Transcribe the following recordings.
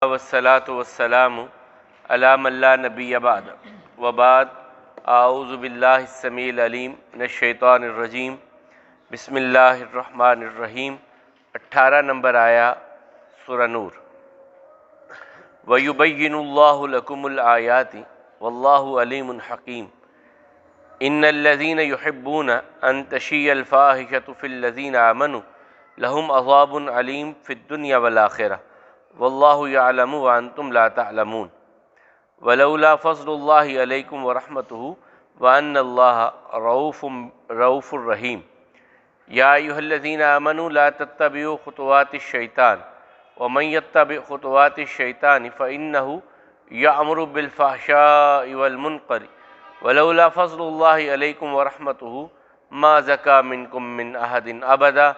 والصلاة والسلام علی من لا نبی بعد وبعد اعوذ باللہ السمیع العلیم من الشیطان الرجیم بسم اللہ الرحمن الرحیم 18 نمبر آیا سورہ نور۔ وَيُبَيِّنُ اللَّهُ لَكُمُ الْآيَاتِ وَاللَّهُ عَلِيمٌ حَكِيمٌ إِنَّ الَّذِينَ يُحِبُّونَ أَن تَشِيَّعَ الْفَاحِشَةُ فِي الَّذِينَ آمَنُوا لَهُمْ عَذَابٌ عَلِيمٌ فِي الدُّنْيَا وَالْآخِرَةِ وَاللَّهُ يَعْلَمُ وَأَنْتُمْ لَا تَعْلَمُونَ وَلَوْلَا فَضْلُ اللَّهِ عَلَيْكُمْ وَرَحْمَتُهُ وَأَنَّ اللَّهَ رَءُوفٌ رَحِيمٌ يَا أَيُّهَا الَّذِينَ آمَنُوا لَا تَتَّبِعُوا خُطُوَاتِ الشَّيْطَانِ وَمَن يَتَّبِعْ خُطُوَاتِ الشَّيْطَانِ فَإِنَّهُ يَأْمُرُ بِالْفَحْشَاءِ وَالْمُنكَرِ وَلَوْلَا فَضْلُ اللَّهِ عَلَيْكُمْ وَرَحْمَتُهُ مَا زَكَىٰ مِنكُم مِّنْ أَحَدٍ أَبَدًا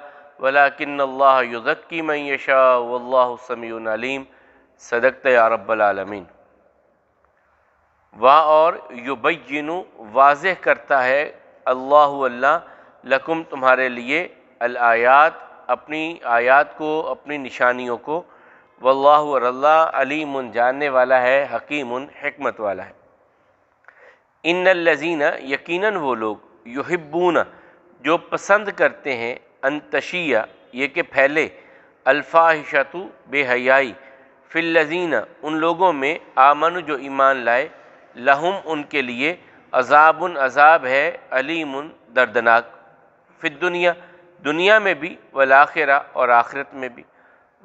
وَلَٰكِنَّ اللَّهَ يُزَكِّي مَن يَشَاءُ وَاللَّهُ سَمِيعٌ عَلِيمٌ۔ صدقت یا رب العالمین۔ اور یبین واضح کرتا ہے اللہ لکم تمہارے لیے الآیات اپنی آیات کو، اپنی نشانیوں کو، واللہ اور اللہ علیم جاننے والا ہے، حکیم حکمت والا ہے۔ ان الذین یقیناً وہ لوگ یحبون جو پسند کرتے ہیں، ان تشیع یہ کہ پھیلے، الفاحشۃ بے حیائی، فی الذین ان لوگوں میں، آمنوا جو ایمان لائے، لہم ان کے لیے، عذاب عذاب ہے، علیم دردناک، فی الدنیا دنیا میں بھی، والآخرہ اور آخرت میں بھی،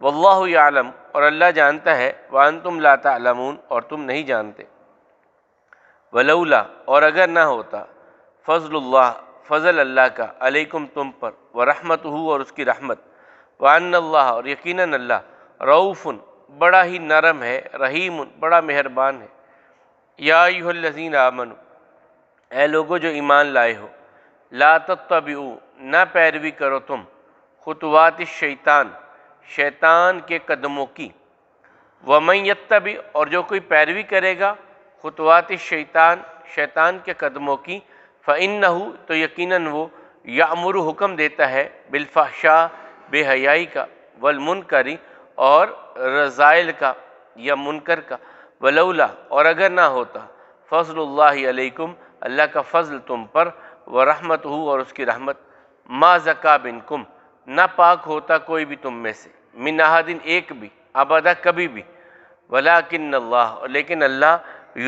واللہ یعلم اور اللہ جانتا ہے، وانتم لا تعلمون اور تم نہیں جانتے۔ ولولا اور اگر نہ ہوتا، فضل اللہ فضل اللہ کا، علیکم تم پر، ورحمتہ اور اس کی رحمت، وان اللہ اور یقیناً اللہ، رؤوف بڑا ہی نرم ہے، رحیم بڑا مہربان ہے۔ یا ایھا الذین آمنوا اے لوگو جو ایمان لائے ہو، لا تتبعوا نہ پیروی کرو تم، خطوات الشیطان شیطان کے قدموں کی، ومن یتبع اور جو کوئی پیروی کرے گا، خطوات الشیطان شیطان کے قدموں کی، فإنہ تو یقیناً وہ، یأمر حکم دیتا ہے، بالفحشاء بے حیائی کا، والمنکر اور رذائل کا یا منکر کا، ولولا اور اگر نہ ہوتا، فضل اللہ علیکم اللہ کا فضل تم پر، ورحمتہ اور اس کی رحمت، ما زکا منکم نہ پاک ہوتا کوئی بھی تم میں سے، من احد ایک بھی، ابدا کبھی بھی، ولیکن اللہ لیکن اللہ،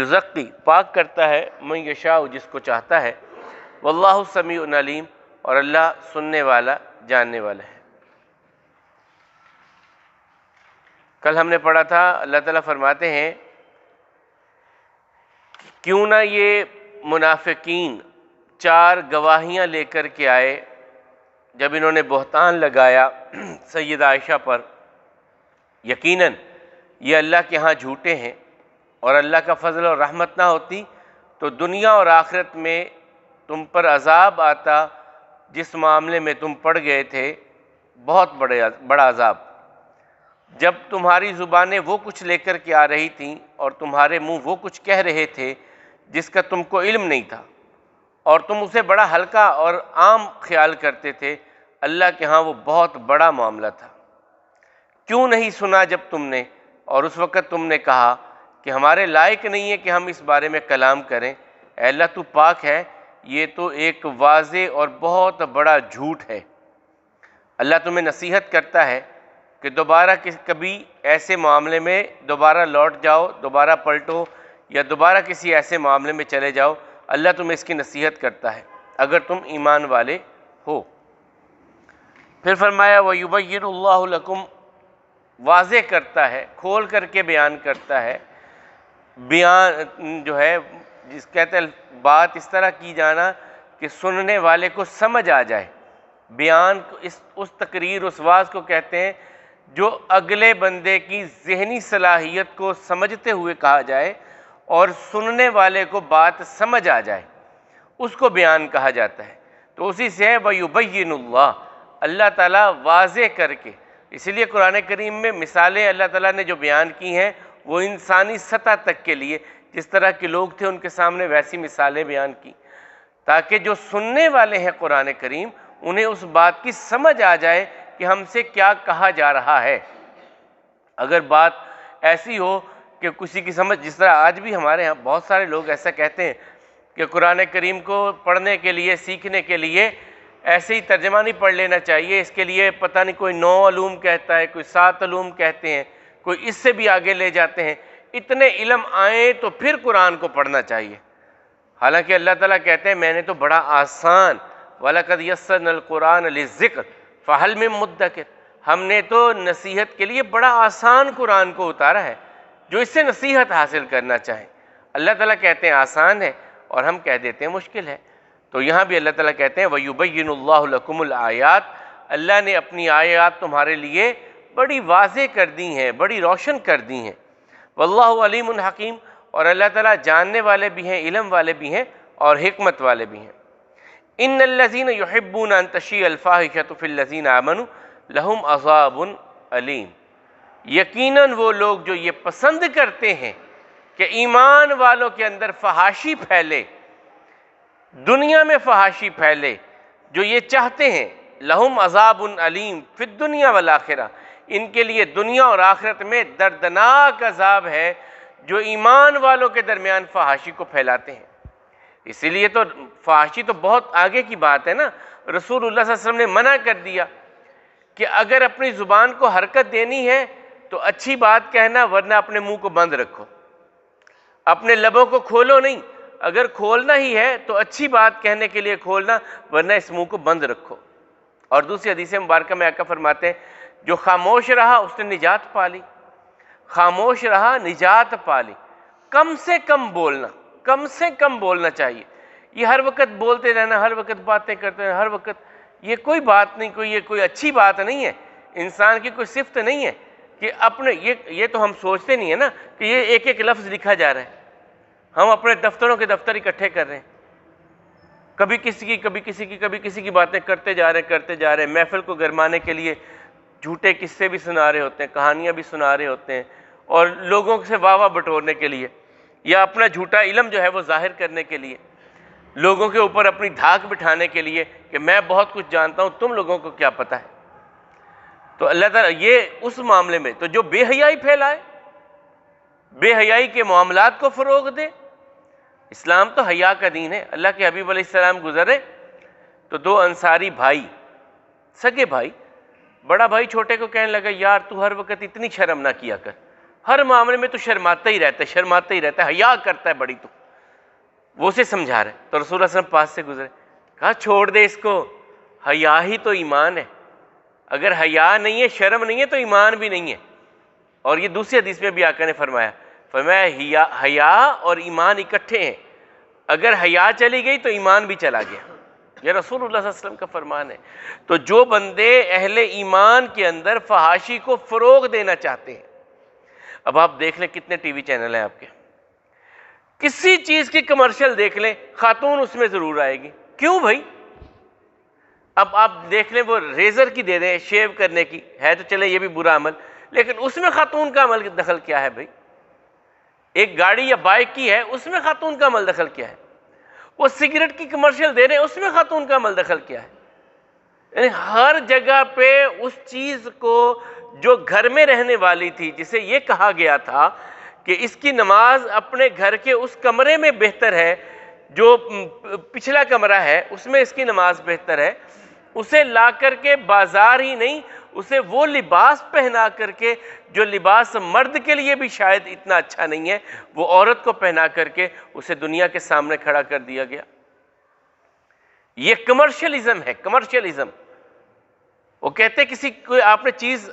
یزکی پاک کرتا ہے، من یشاء جس کو چاہتا ہے، واللہ سمیع علیم اور اللہ سننے والا جاننے والا ہے۔ کل ہم نے پڑھا تھا، اللہ تعالیٰ فرماتے ہیں کیوں نہ یہ منافقین 4 گواہیاں لے کر کے آئے جب انہوں نے بہتان لگایا سیدہ عائشہ پر، یقیناً یہ اللہ کے ہاں جھوٹے ہیں، اور اللہ کا فضل اور رحمت نہ ہوتی تو دنیا اور آخرت میں تم پر عذاب آتا جس معاملے میں تم پڑ گئے تھے، بہت بڑا عذاب۔ جب تمہاری زبانیں وہ کچھ لے کر کے آ رہی تھیں اور تمہارے منہ وہ کچھ کہہ رہے تھے جس کا تم کو علم نہیں تھا، اور تم اسے بڑا ہلکا اور عام خیال کرتے تھے، اللہ کے ہاں وہ بہت بڑا معاملہ تھا۔ کیوں نہیں سنا جب تم نے، اور اس وقت تم نے کہا کہ ہمارے لائق نہیں ہے کہ ہم اس بارے میں کلام کریں، اے اللہ تو پاک ہے۔ یہ تو ایک واضح اور بہت بڑا جھوٹ ہے۔ اللہ تمہیں نصیحت کرتا ہے کہ دوبارہ کبھی ایسے معاملے میں دوبارہ لوٹ جاؤ، دوبارہ پلٹو، یا دوبارہ کسی ایسے معاملے میں چلے جاؤ۔ اللہ تمہیں اس کی نصیحت کرتا ہے اگر تم ایمان والے ہو۔ پھر فرمایا وَيُبَيِّنُ اللَّهُ لَكُمْ واضح کرتا ہے، کھول کر کے بیان کرتا ہے۔ بیان جو ہے جس کہتے ہیں بات اس طرح کی جانا کہ سننے والے کو سمجھ آ جائے۔ بیان اس تقریر اس واعظ کو کہتے ہیں جو اگلے بندے کی ذہنی صلاحیت کو سمجھتے ہوئے کہا جائے اور سننے والے کو بات سمجھ آ جائے، اس کو بیان کہا جاتا ہے۔ تو اسی سے ہے وَيُبَيِّنُ اللَّهُ اللہ تعالیٰ واضح کر کے، اسی لیے قرآن کریم میں مثالیں اللہ تعالیٰ نے جو بیان کی ہیں وہ انسانی سطح تک کے لیے، جس طرح کے لوگ تھے ان کے سامنے ویسی مثالیں بیان کی، تاکہ جو سننے والے ہیں قرآن کریم انہیں اس بات کی سمجھ آ جائے کہ ہم سے کیا کہا جا رہا ہے۔ اگر بات ایسی ہو کہ کسی کی سمجھ، جس طرح آج بھی ہمارے ہاں بہت سارے لوگ ایسا کہتے ہیں کہ قرآن کریم کو پڑھنے کے لیے، سیکھنے کے لیے ایسے ہی ترجمہ نہیں پڑھ لینا چاہیے، اس کے لیے پتہ نہیں کوئی 9 علوم کہتا ہے، کوئی 7 علوم کہتے ہیں، کوئی اس سے بھی آگے لے جاتے ہیں، اتنے علم آئیں تو پھر قرآن کو پڑھنا چاہیے۔ حالانکہ اللہ تعالیٰ کہتے ہیں میں نے تو بڑا آسان، وَلَقَدْ يَسَّرْنَا الْقُرْآنَ لِلذِّكْرِ فَهَلْ مِن مُدَّكِرٍ، ہم نے تو نصیحت کے لیے بڑا آسان قرآن کو اتارا ہے، جو اس سے نصیحت حاصل کرنا چاہیں۔ اللہ تعالیٰ کہتے ہیں آسان ہے اور ہم کہہ دیتے ہیں مشکل ہے۔ تو یہاں بھی اللہ تعالیٰ کہتے ہیں وَيُبَيِّنُ اللَّهُ لَكُمُ الْآيَاتِ، اللہ نے اپنی آیات تمہارے لیے بڑی واضح کر دی ہیں، بڑی روشن کر دی ہیں۔ واللہ علیم حکیم، اور اللہ تعالیٰ جاننے والے بھی ہیں، علم والے بھی ہیں اور حکمت والے بھی ہیں۔ ان الذین یحبون ان تشیع الفاحشۃ فی الذین آمنوا لہم عذاب علیم، یقیناً وہ لوگ جو یہ پسند کرتے ہیں کہ ایمان والوں کے اندر فحاشی پھیلے، دنیا میں فحاشی پھیلے، جو یہ چاہتے ہیں، لہم عذاب علیم فی الدنیا والآخرہ، ان کے لیے دنیا اور آخرت میں دردناک عذاب ہے جو ایمان والوں کے درمیان فحاشی کو پھیلاتے ہیں۔ اسی لیے تو فحاشی تو بہت آگے کی بات ہے نا، رسول اللہ صلی اللہ علیہ وسلم نے منع کر دیا کہ اگر اپنی زبان کو حرکت دینی ہے تو اچھی بات کہنا، ورنہ اپنے منہ کو بند رکھو، اپنے لبوں کو کھولو نہیں، اگر کھولنا ہی ہے تو اچھی بات کہنے کے لیے کھولنا، ورنہ اس منہ کو بند رکھو۔ اور دوسری حدیث مبارکہ میں آقا فرماتے ہیں جو خاموش رہا اس نے نجات پا لی، خاموش رہا نجات پا لی۔ کم سے کم بولنا، کم سے کم بولنا چاہیے۔ یہ ہر وقت بولتے رہنا، ہر وقت باتیں کرتے رہنا، ہر وقت، یہ کوئی بات نہیں، یہ کوئی اچھی بات نہیں ہے، انسان کی کوئی صفت نہیں ہے کہ اپنے یہ تو ہم سوچتے نہیں ہیں نا کہ یہ ایک ایک لفظ لکھا جا رہا ہے، ہم اپنے دفتروں کے دفتر اکٹھے کر رہے ہیں، کبھی کسی کی کبھی کسی کی کبھی کسی کی باتیں کرتے جا رہے ہیں، محفل کو گرمانے کے لیے جھوٹے قصے بھی سنا رہے ہوتے ہیں، کہانیاں بھی سنا رہے ہوتے ہیں، اور لوگوں سے واہ واہ بٹورنے کے لیے، یا اپنا جھوٹا علم جو ہے وہ ظاہر کرنے کے لیے، لوگوں کے اوپر اپنی دھاک بٹھانے کے لیے کہ میں بہت کچھ جانتا ہوں، تم لوگوں کو کیا پتہ ہے۔ تو اللہ تعالیٰ یہ اس معاملے میں تو جو بے حیائی پھیلائے، بے حیائی کے معاملات کو فروغ دے، اسلام تو حیا کا دین ہے۔ اللہ کے حبیب علیہ السلام گزرے تو 2 انصاری بھائی، سگے بھائی، بڑا بھائی چھوٹے کو کہنے لگا یار تو ہر وقت اتنی شرم نہ کیا کر، ہر معاملے میں تو شرماتا ہی رہتا ہے، حیا کرتا ہے بڑی تو۔ وہ اسے سمجھا رہے تو رسول اللہ صلی اللہ علیہ وسلم پاس سے گزرے، کہا چھوڑ دے اس کو، حیا ہی تو ایمان ہے، اگر حیا نہیں ہے، شرم نہیں ہے تو ایمان بھی نہیں ہے۔ اور یہ دوسری حدیث میں بھی آقا نے فرمایا حیا اور ایمان اکٹھے ہیں، اگر حیا چلی گئی تو ایمان بھی چلا گیا، یہ رسول اللہ صلی اللہ علیہ وسلم کا فرمان ہے۔ تو جو بندے اہل ایمان کے اندر فحاشی کو فروغ دینا چاہتے ہیں، اب آپ دیکھ لیں کتنے ٹی وی چینل ہیں آپ کے، کسی چیز کی کمرشل دیکھ لیں خاتون اس میں ضرور آئے گی، کیوں بھائی؟ اب آپ دیکھ لیں وہ ریزر کی دے دیں شیو کرنے کی، ہے تو چلے یہ بھی برا عمل، لیکن اس میں خاتون کا عمل دخل کیا ہے بھائی؟ ایک گاڑی یا بائک کی ہے، اس میں خاتون کا عمل دخل کیا ہے؟ وہ سگریٹ کی کمرشل دے رہے ہیں، اس میں خاتون کا عمل دخل کیا ہے؟ یعنی ہر جگہ پہ اس چیز کو جو گھر میں رہنے والی تھی، جسے یہ کہا گیا تھا کہ اس کی نماز اپنے گھر کے اس کمرے میں بہتر ہے، جو پچھلا کمرہ ہے اس میں اس کی نماز بہتر ہے، اسے لا کر کے بازار ہی نہیں، اسے وہ لباس پہنا کر کے جو لباس مرد کے لیے بھی شاید اتنا اچھا نہیں ہے، وہ عورت کو پہنا کر کے اسے دنیا کے سامنے کھڑا کر دیا گیا۔ یہ کمرشلزم ہے، کمرشلزم۔ وہ کہتے کسی کوئی آپ نے چیز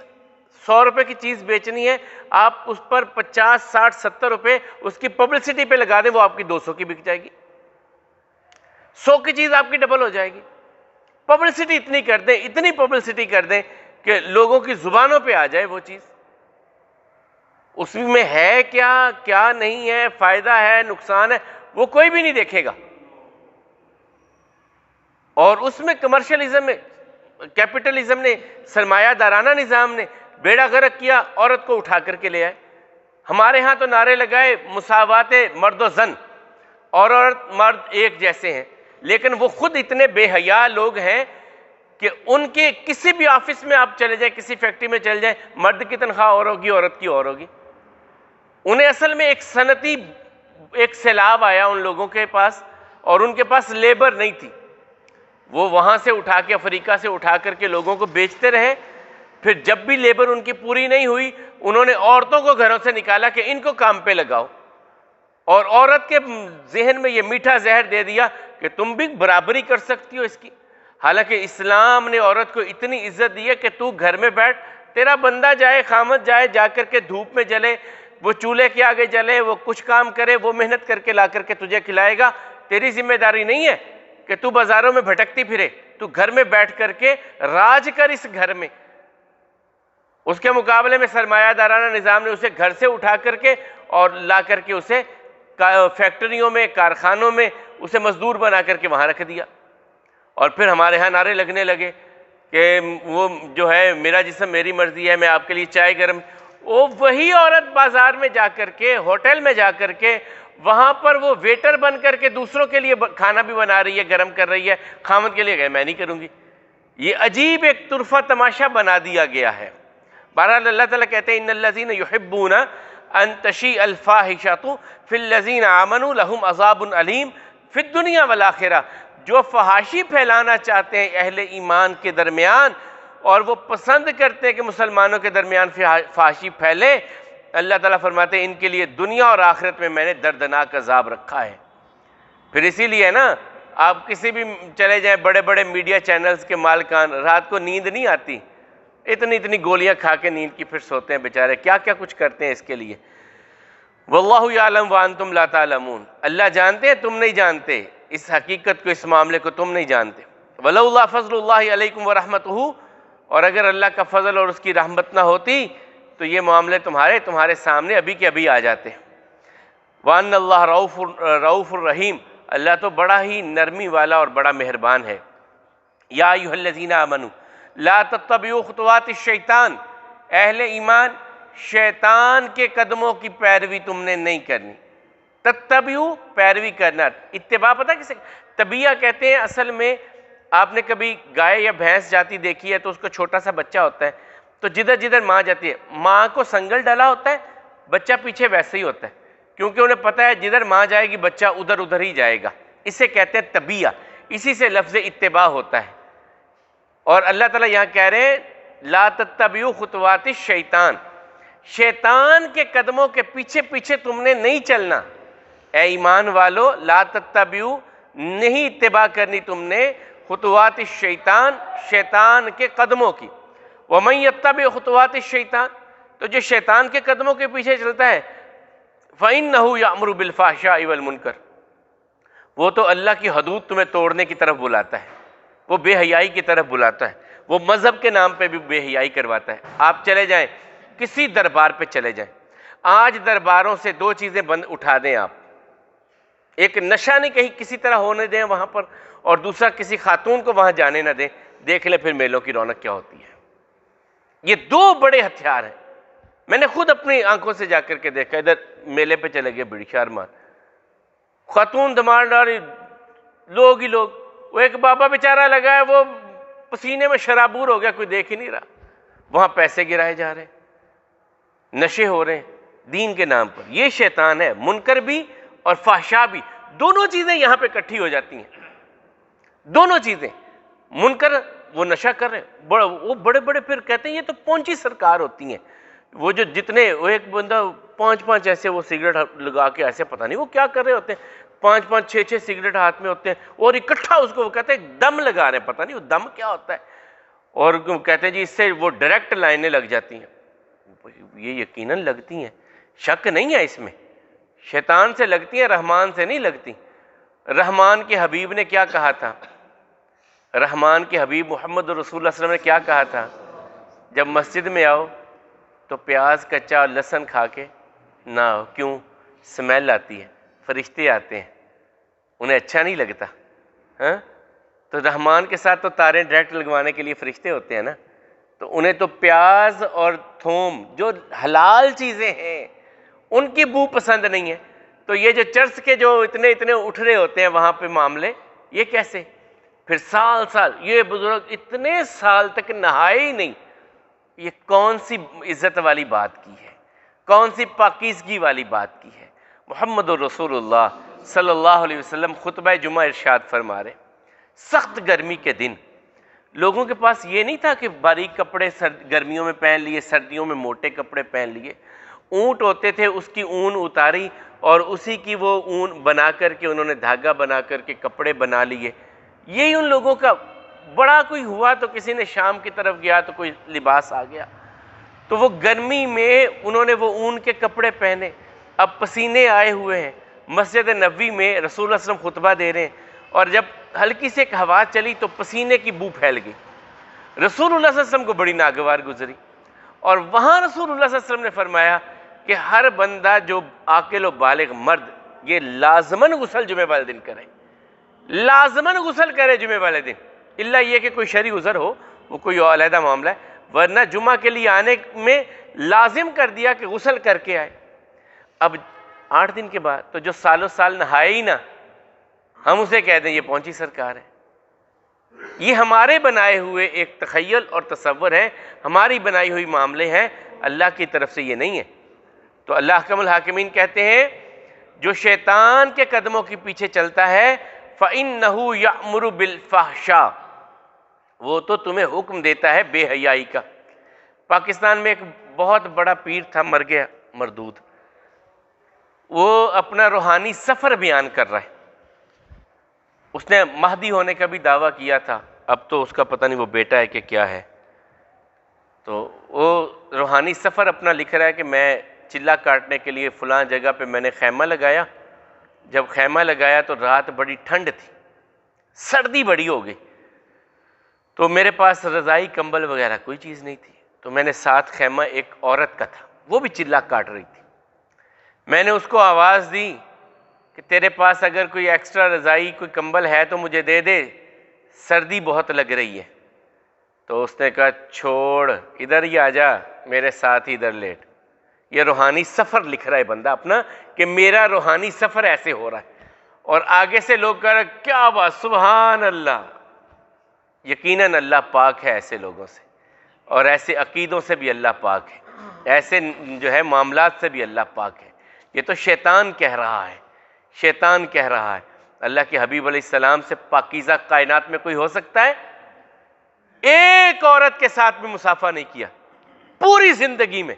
100 روپے کی چیز بیچنی ہے، آپ اس پر 50 60 70 روپے اس کی پبلسٹی پہ لگا دیں، وہ آپ کی 200 کی بک جائے گی، 100 کی چیز آپ کی ڈبل ہو جائے گی۔ پبلسٹی اتنی کر دیں، اتنی پبلسٹی کر دیں کہ لوگوں کی زبانوں پہ آ جائے وہ چیز، اس میں ہے کیا کیا نہیں ہے، فائدہ ہے نقصان ہے، وہ کوئی بھی نہیں دیکھے گا۔ اور اس میں کمرشلزم میں، کیپٹلزم نے، سرمایہ دارانہ نظام نے بیڑا غرق کیا، عورت کو اٹھا کر کے لے آئے۔ ہمارے ہاں تو نعرے لگائے مساوات مرد و زن، اور عورت مرد ایک جیسے ہیں، لیکن وہ خود اتنے بے حیا لوگ ہیں کہ ان کے کسی بھی آفس میں آپ چلے جائیں، کسی فیکٹری میں چلے جائیں، مرد کی تنخواہ اور ہوگی، عورت کی اور ہوگی۔ انہیں اصل میں ایک سیلاب آیا ان لوگوں کے پاس، اور ان کے پاس لیبر نہیں تھی، وہ وہاں سے اٹھا کے افریقہ سے اٹھا کر کے لوگوں کو بیچتے رہے، پھر جب بھی لیبر ان کی پوری نہیں ہوئی انہوں نے عورتوں کو گھروں سے نکالا کہ ان کو کام پہ لگاؤ، اور عورت کے ذہن میں یہ میٹھا زہر دے دیا کہ تم بھی برابری کر سکتی ہو اس کی، حالانکہ اسلام نے عورت کو اتنی عزت دی ہے کہ تو گھر میں بیٹھ، تیرا بندہ جائے خامد جائے جا کر کے دھوپ میں جلے، وہ چولہے کے آگے جلے، وہ کچھ کام کرے، وہ محنت کر کے لا کر کے تجھے کھلائے گا، تیری ذمہ داری نہیں ہے کہ تو بازاروں میں بھٹکتی پھرے، تو گھر میں بیٹھ کر کے راج کر اس گھر میں۔ اس کے مقابلے میں سرمایہ دارانہ نظام نے اسے گھر سے اٹھا کر کے اور لا کر کے اسے فیکٹریوں میں، کارخانوں میں اسے مزدور بنا کر کے وہاں رکھ دیا، اور پھر ہمارے ہاں نعرے لگنے لگے کہ وہ جو ہے میرا جسم میری مرضی ہے، میں آپ کے لیے چائے گرم، وہ وہی عورت بازار میں جا کر کے، ہوٹل میں جا کر کے، وہاں پر وہ ویٹر بن کر کے دوسروں کے لیے کھانا بھی بنا رہی ہے، گرم کر رہی ہے، خامد کے لیے کہ میں نہیں کروں گی۔ یہ عجیب ایک طرفہ تماشا بنا دیا گیا ہے۔ بہرحال اللہ تعالیٰ کہتے ہیں ان الذین یحبون ان تشیء الفاحشۃ فی الذین آمنوا لہم عذاب علیم فی الدنیا والآخرہ، جو فحاشی پھیلانا چاہتے ہیں اہل ایمان کے درمیان اور وہ پسند کرتے ہیں کہ مسلمانوں کے درمیان فحاشی پھیلے، اللہ تعالیٰ فرماتے ہیں ان کے لیے دنیا اور آخرت میں میں نے دردناک عذاب رکھا ہے۔ پھر اسی لیے نا آپ کسی بھی چلے جائیں بڑے بڑے میڈیا چینلز کے مالکان، رات کو نیند نہیں آتی، اتنی گولیاں کھا کے نیند کی پھر سوتے ہیں بیچارے، کیا کیا کچھ کرتے ہیں اس کے لیے۔ واللہ یعلم وانتم لا تعلمون، اللہ جانتے ہیں تم نہیں جانتے، اس حقیقت کو، اس معاملے کو تم نہیں جانتے۔ ولولا فضل اللہ علیکم ورحمتہ، اور اگر اللہ کا فضل اور اس کی رحمت نہ ہوتی تو یہ معاملے تمہارے سامنے ابھی کے ابھی آ جاتے۔ وان اللہ رؤوف الرحیم، اللہ تو بڑا ہی نرمی والا اور بڑا مہربان ہے۔ یا ایھا الذین آمنوا لا تتبعوا خطوات الشیطان، اہل ایمان شیطان کے قدموں کی پیروی تم نے نہیں کرنی۔ تتبعوا پیروی کرنا، اتباع پتہ کسے طبیعہ کہتے ہیں؟ اصل میں آپ نے کبھی گائے یا بھینس جاتی دیکھی ہے تو اس کو چھوٹا سا بچہ ہوتا ہے تو جدھر جدھر ماں جاتی ہے، ماں کو سنگل ڈالا ہوتا ہے، بچہ پیچھے ویسے ہی ہوتا ہے، کیونکہ انہیں پتہ ہے جدھر ماں جائے گی بچہ ادھر ہی جائے گا، اسے کہتے ہیں طبیعہ، اسی سے لفظ اتباع ہوتا ہے۔ اور اللہ تعالیٰ یہاں کہہ رہے ہیں لا تتبعوا خطوات الشیطان، شیطان کے قدموں کے پیچھے پیچھے تم نے نہیں چلنا۔ اے ایمان والو، لا تتبعوا، نہیں اتباع کرنی تم نے، خطوات الشیطان، شیطان کے قدموں کی۔ ومن یتبع خطوات الشیطان، تو جو شیطان کے قدموں کے پیچھے چلتا ہے، فإنہ یأمر بالفحشاء والمنکر، وہ تو اللہ کی حدود تمہیں توڑنے کی طرف بلاتا ہے، وہ بے حیائی کی طرف بلاتا ہے، وہ مذہب کے نام پہ بھی بے حیائی کرواتا ہے۔ آپ چلے جائیں کسی دربار پہ چلے جائیں، آج درباروں سے دو چیزیں بند اٹھا دیں آپ، ایک نشہ نہیں کہیں کسی طرح ہونے دیں وہاں پر، اور دوسرا کسی خاتون کو وہاں جانے نہ دیں، دیکھ لیں پھر میلوں کی رونق کیا ہوتی ہے۔ یہ دو بڑے ہتھیار ہیں، میں نے خود اپنی آنکھوں سے جا کر کے دیکھا، ادھر میلے پہ چلے گئے بڑی شارمان، خاتون دمال ڈاری، لوگ ہی لوگ، وہ ایک بابا بیچارہ لگا ہے وہ پسینے میں شرابور ہو گیا، کوئی دیکھ ہی نہیں رہا، وہاں پیسے گرائے جا رہے ہیں، نشے ہو رہے ہیں دین کے نام پر۔ یہ شیطان ہے، منکر بھی اور فحشا بھی، دونوں چیزیں یہاں پہ اکٹھی ہو جاتی ہیں، دونوں چیزیں۔ منکر وہ نشہ کر رہے ہیں، وہ بڑے بڑے پھر کہتے ہیں یہ تو پونچی سرکار ہوتی ہیں، وہ جو جتنے، وہ ایک بندہ پانچ ایسے وہ سگریٹ لگا کے ایسے پتہ نہیں وہ کیا کر رہے ہوتے ہیں، پانچ چھ سگریٹ ہاتھ میں ہوتے ہیں، اور اکٹھا اس کو وہ کہتے ہیں دم لگا رہے ہیں، پتہ نہیں وہ دم کیا ہوتا ہے، اور کہتے ہیں جی اس سے وہ ڈائریکٹ لائنیں لگ جاتی ہیں۔ یہ یقیناً لگتی ہیں، شک نہیں ہے اس میں، شیطان سے لگتی ہیں، رحمان سے نہیں لگتی۔ رحمان کے حبیب نے کیا کہا تھا؟ رحمان کے حبیب محمد رسول اللہ صلی اللہ علیہ وسلم نے کیا کہا تھا؟ جب مسجد میں آؤ تو پیاز کچا اور لہسن کھا کے نہ آؤ، کیوں؟ سمیل آتی ہے، فرشتے آتے ہیں، انہیں اچھا نہیں لگتا۔ ہاں تو رحمان کے ساتھ تو تاریں ڈائریکٹ لگوانے کے لیے فرشتے ہوتے ہیں نا، تو انہیں تو پیاز اور تھوم جو حلال چیزیں ہیں ان کی بو پسند نہیں ہے، تو یہ جو چرس کے جو اتنے اٹھ رہے ہوتے ہیں وہاں پہ معاملے، یہ کیسے؟ پھر سال یہ بزرگ اتنے سال تک نہائے ہی نہیں، یہ کون سی عزت والی بات کی ہے؟ کون سی پاکیزگی والی بات کی ہے؟ محمد رسول اللہ صلی اللہ علیہ وسلم خطبہ جمعہ ارشاد فرما رہے، سخت گرمی کے دن لوگوں کے پاس یہ نہیں تھا کہ باریک کپڑے گرمیوں میں پہن لیے، سردیوں میں موٹے کپڑے پہن لیے۔ اونٹ ہوتے تھے، اس کی اون اتاری اور اسی کی وہ اون بنا کر کے انہوں نے دھاگا بنا کر کے کپڑے بنا لیے۔ یہی ان لوگوں کا، بڑا کوئی ہوا تو کسی نے شام کی طرف گیا تو کوئی لباس آ گیا، تو وہ گرمی میں انہوں نے وہ اون کے کپڑے پہنے۔ اب پسینے آئے ہوئے ہیں، مسجد نبوی میں رسول اللہ صلی اللہ علیہ وسلم خطبہ دے رہے ہیں، اور جب ہلکی سے ایک ہوا چلی تو پسینے کی بو پھیل گئی۔ رسول اللہ صلی اللہ علیہ وسلم کو بڑی ناگوار گزری، اور وہاں رسول اللہ صلی اللہ علیہ وسلم نے فرمایا کہ ہر بندہ جو عاقل و بالغ مرد یہ لازماً غسل جمعہ والے دن کرے، لازماً غسل کرے جمعہ والے دن، الا یہ کہ کوئی شرعی عذر ہو، وہ کوئی علیحدہ معاملہ ہے، ورنہ جمعہ کے لیے آنے میں لازم کر دیا کہ غسل کر کے آئے۔ اب 8 دن کے بعد تو جو سالوں سال نہائے ہی نہ، ہم اسے کہہ دیں یہ پہنچی سرکار ہے۔ یہ ہمارے بنائے ہوئے ایک تخیل اور تصور ہے، ہماری بنائی ہوئی معاملے ہیں، اللہ کی طرف سے یہ نہیں ہے۔ تو اللہ احکم الحاکمین کہتے ہیں جو شیطان کے قدموں کے پیچھے چلتا ہے فَإِنَّهُ يَأْمُرُ بِالْفَحْشَاءِ، وہ تو تمہیں حکم دیتا ہے بے حیائی کا۔ پاکستان میں ایک بہت بڑا پیر تھا، مر گیا مردود، وہ اپنا روحانی سفر بیان کر رہا ہے۔ اس نے مہدی ہونے کا بھی دعویٰ کیا تھا، اب تو اس کا پتہ نہیں وہ بیٹا ہے کہ کیا ہے۔ تو وہ روحانی سفر اپنا لکھ رہا ہے کہ میں چلا کاٹنے کے لیے فلاں جگہ پہ میں نے خیمہ لگایا، جب خیمہ لگایا تو رات بڑی ٹھنڈ تھی، سردی بڑی ہو گئی، تو میرے پاس رضائی کمبل وغیرہ کوئی چیز نہیں تھی، تو میں نے ساتھ خیمہ ایک عورت کا تھا، وہ بھی چلا کاٹ رہی تھی، میں نے اس کو آواز دی کہ تیرے پاس اگر کوئی ایکسٹرا رضائی کوئی کمبل ہے تو مجھے دے دے، سردی بہت لگ رہی ہے۔ تو اس نے کہا چھوڑ، ادھر ہی آ جا میرے ساتھ ہی ادھر لیٹ۔ یہ روحانی سفر لکھ رہا ہے بندہ اپنا کہ میرا روحانی سفر ایسے ہو رہا ہے، اور آگے سے لوگ کہہ رہے ہیں کیا بات، سبحان اللہ۔ یقیناً اللہ پاک ہے ایسے لوگوں سے، اور ایسے عقیدوں سے بھی اللہ پاک ہے، ایسے جو ہے معاملات سے بھی اللہ پاک ہے۔ یہ تو شیطان کہہ رہا ہے، شیطان کہہ رہا ہے۔ اللہ کے حبیب علیہ السلام سے پاکیزہ کائنات میں کوئی ہو سکتا ہے؟ ایک عورت کے ساتھ بھی مصافحہ نہیں کیا پوری زندگی میں۔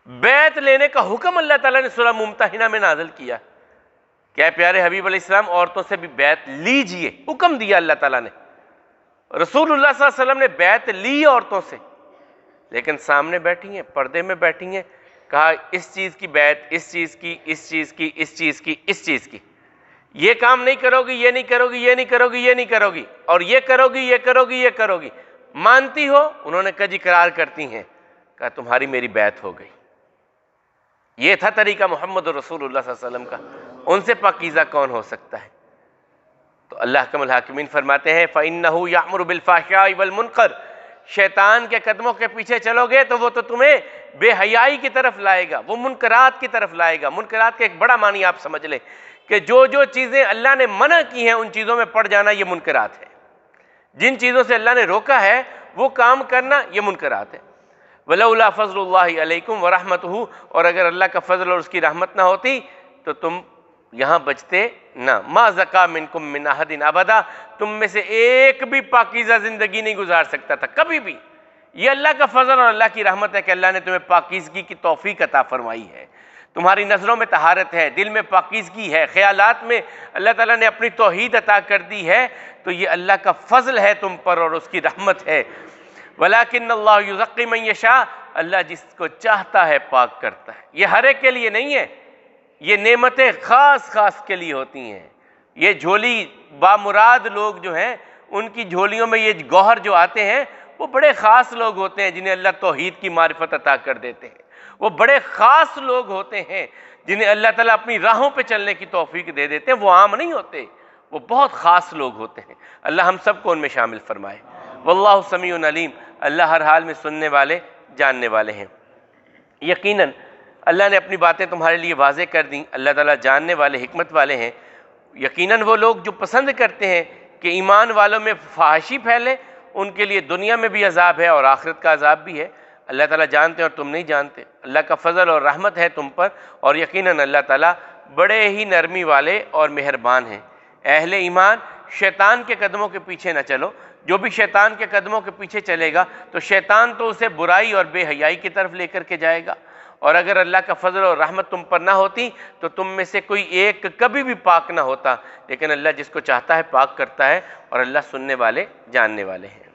بیعت لینے کا حکم اللہ تعالیٰ نے سورہ ممتحنہ میں نازل کیا کہ اے پیارے حبیب علیہ السلام عورتوں سے بھی بیعت لیجئے، حکم دیا اللہ تعالیٰ نے۔ رسول اللہ صلی اللہ علیہ وسلم نے بیعت لی عورتوں سے، لیکن سامنے بیٹھی ہیں، پردے میں بیٹھی ہیں، کہا اس چیز کی بیعت، اس چیز کی، اس چیز کی، اس چیز کی، اس چیز کی، یہ کام نہیں کرو گی، یہ نہیں کرو گی، یہ نہیں کرو گی، یہ نہیں کرو گی، اور یہ کرو گی، یہ کرو گی، یہ کرو گی، مانتی ہو؟ انہوں نے کہا جی اقرار کرتی ہیں۔ کہا تمہاری میری بیعت ہو گئی۔ یہ تھا طریقہ محمد رسول اللہ صلی اللہ علیہ وسلم کا، ان سے پاکیزہ کون ہو سکتا ہے؟ تو اللہ احکم الحاکمین فرماتے ہیں فَإِنَّهُ يَأْمُرُ بِالْفَحْشَاءِ وَالْمُنکَرِ، شیطان کے قدموں کے پیچھے چلو گے تو وہ تو تمہیں بے حیائی کی طرف لائے گا، وہ منکرات کی طرف لائے گا۔ منکرات کا ایک بڑا معنی آپ سمجھ لیں کہ جو جو چیزیں اللہ نے منع کی ہیں ان چیزوں میں پڑ جانا یہ منکرات ہے، جن چیزوں سے اللہ نے روکا ہے وہ کام کرنا یہ منکرات ہے۔ وَلَوْلَا فَضْلُ اللَّهِ عَلَيْكُمْ وَرَحْمَتُهُ، اور اگر اللہ کا فضل اور اس کی رحمت نہ ہوتی تو تم یہاں بچتے نہ۔ مَا زَكَىٰ مِنْكُمْ مِنْ أَحَدٍ أَبَدًا، تم میں سے ایک بھی پاکیزہ زندگی نہیں گزار سکتا تھا کبھی بھی۔ یہ اللہ کا فضل اور اللہ کی رحمت ہے کہ اللہ نے تمہیں پاکیزگی کی توفیق عطا فرمائی ہے، تمہاری نظروں میں طہارت ہے، دل میں پاکیزگی ہے، خیالات میں اللہ تعالیٰ نے اپنی توحید عطا کر دی ہے، تو یہ اللہ کا فضل ہے تم پر اور اس کی رحمت ہے۔ وَلَٰكِنَّ اللَّهُ يُزَكِّي مَن يَشَاءُ، اللہ جس کو چاہتا ہے پاک کرتا ہے۔ یہ ہر ایک کے لیے نہیں ہے، یہ نعمتیں خاص خاص کے لیے ہوتی ہیں۔ یہ جھولی بامراد لوگ جو ہیں ان کی جھولیوں میں یہ گوہر جو آتے ہیں وہ بڑے خاص لوگ ہوتے ہیں جنہیں اللہ توحید کی معرفت عطا کر دیتے ہیں۔ وہ بڑے خاص لوگ ہوتے ہیں جنہیں اللہ تعالیٰ اپنی راہوں پہ چلنے کی توفیق دے دیتے ہیں، وہ عام نہیں ہوتے، وہ بہت خاص لوگ ہوتے ہیں۔ اللہ ہم سب کو ان میں شامل فرمائے۔ واللہ سمیع علیم، اللہ ہر حال میں سننے والے جاننے والے ہیں۔ یقیناً اللہ نے اپنی باتیں تمہارے لیے واضح کر دیں، اللہ تعالیٰ جاننے والے حکمت والے ہیں۔ یقیناً وہ لوگ جو پسند کرتے ہیں کہ ایمان والوں میں فحاشی پھیلے ان کے لیے دنیا میں بھی عذاب ہے اور آخرت کا عذاب بھی ہے۔ اللہ تعالیٰ جانتے ہیں اور تم نہیں جانتے۔ اللہ کا فضل اور رحمت ہے تم پر، اور یقیناً اللہ تعالیٰ بڑے ہی نرمی والے اور مہربان ہیں۔ اہل ایمان، شیطان کے قدموں کے پیچھے نہ چلو۔ جو بھی شیطان کے قدموں کے پیچھے چلے گا تو شیطان تو اسے برائی اور بے حیائی کی طرف لے کر کے جائے گا، اور اگر اللہ کا فضل اور رحمت تم پر نہ ہوتی تو تم میں سے کوئی ایک کبھی بھی پاک نہ ہوتا، لیکن اللہ جس کو چاہتا ہے پاک کرتا ہے، اور اللہ سننے والے جاننے والے ہیں۔